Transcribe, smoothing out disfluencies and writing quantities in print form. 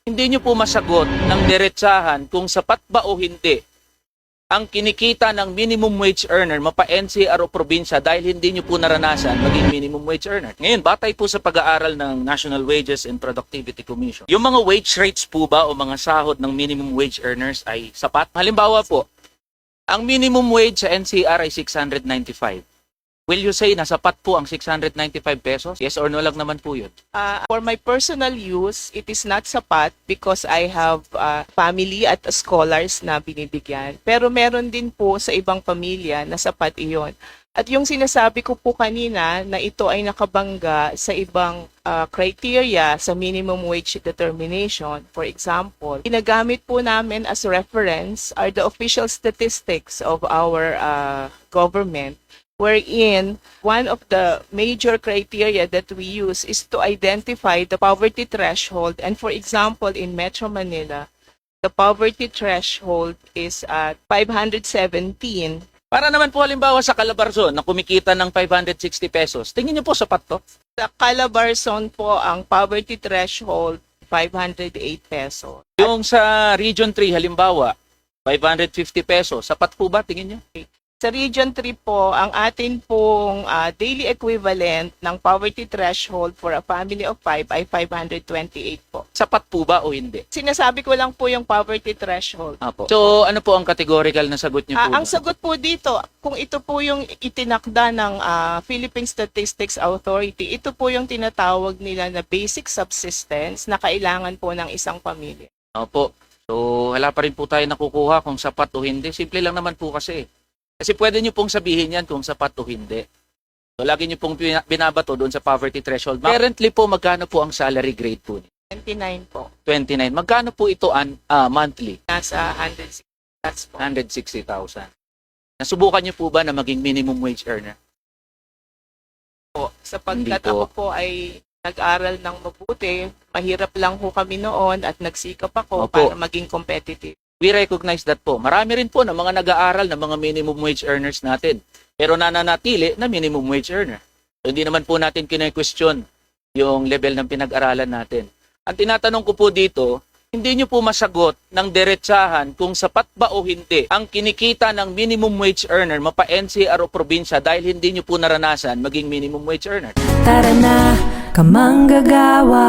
Hindi nyo po masagot ng diretsahan kung sapat ba o hindi ang kinikita ng minimum wage earner mapa NCR o probinsya dahil hindi nyo po naranasan maging minimum wage earner. Ngayon, batay po sa pag-aaral ng National Wages and Productivity Commission, yung mga wage rates po ba o mga sahod ng minimum wage earners ay sapat? Halimbawa po, ang minimum wage sa NCR ay 695. Will you say na sapat po ang 695 pesos? Yes or no lang naman po yun. For my personal use, it is not sapat because I have family at scholars na binibigyan. Pero meron din po sa ibang pamilya na sapat iyon. At yung sinasabi ko po kanina na ito ay nakabangga sa ibang criteria sa minimum wage determination. For example, ginagamit po namin as reference are the official statistics of our government, wherein one of the major criteria that we use is to identify the poverty threshold. And for example, in Metro Manila, the poverty threshold is at 517. Para naman po halimbawa sa Calabarzon na kumikita ng 560 pesos, tingin niyo po sapat to? Sa Calabarzon po, ang poverty threshold, 508 pesos. Yung sa Region 3 halimbawa, 550 pesos, sapat po ba tingin niyo? Sa Region 3 po, ang atin pong daily equivalent ng poverty threshold for a family of 5 ay 528 po. Sapat po ba o hindi? Sinasabi ko lang po yung poverty threshold. Apo. So ano po ang categorical na sagot niyo po? Ang sagot po dito, kung ito po yung itinakda ng Philippine Statistics Authority, ito po yung tinatawag nila na basic subsistence na kailangan po ng isang pamilya. Opo. So wala pa rin po tayo nakukuha kung sapat o hindi. Simple lang naman po kasi. Kasi pwede nyo pong sabihin yan kung sapat o hindi. So, lagi nyo pong binabato doon sa poverty threshold. Currently po, magkano po ang salary grade po? 29 po. 29. Magkano po ito monthly? Nasa 160,000 po. 160,000. Nasubukan nyo po ba na maging minimum wage earner? Sapagkat Hindi po. ako po ay nag-aral ng mabuti, mahirap lang po kami noon at nagsikap ako Opo. para maging competitive. We recognize that po. Marami rin po na mga nag-aaral na mga minimum wage earners natin. Pero nananatili na minimum wage earner. So, hindi naman po natin kine-question yung level ng pinag-aralan natin. Ang tinatanong ko po dito, hindi nyo po masagot ng diretsahan kung sapat ba o hindi ang kinikita ng minimum wage earner mapa NCR o probinsya dahil hindi nyo po naranasan maging minimum wage earner. Tara na, kamanggagawa.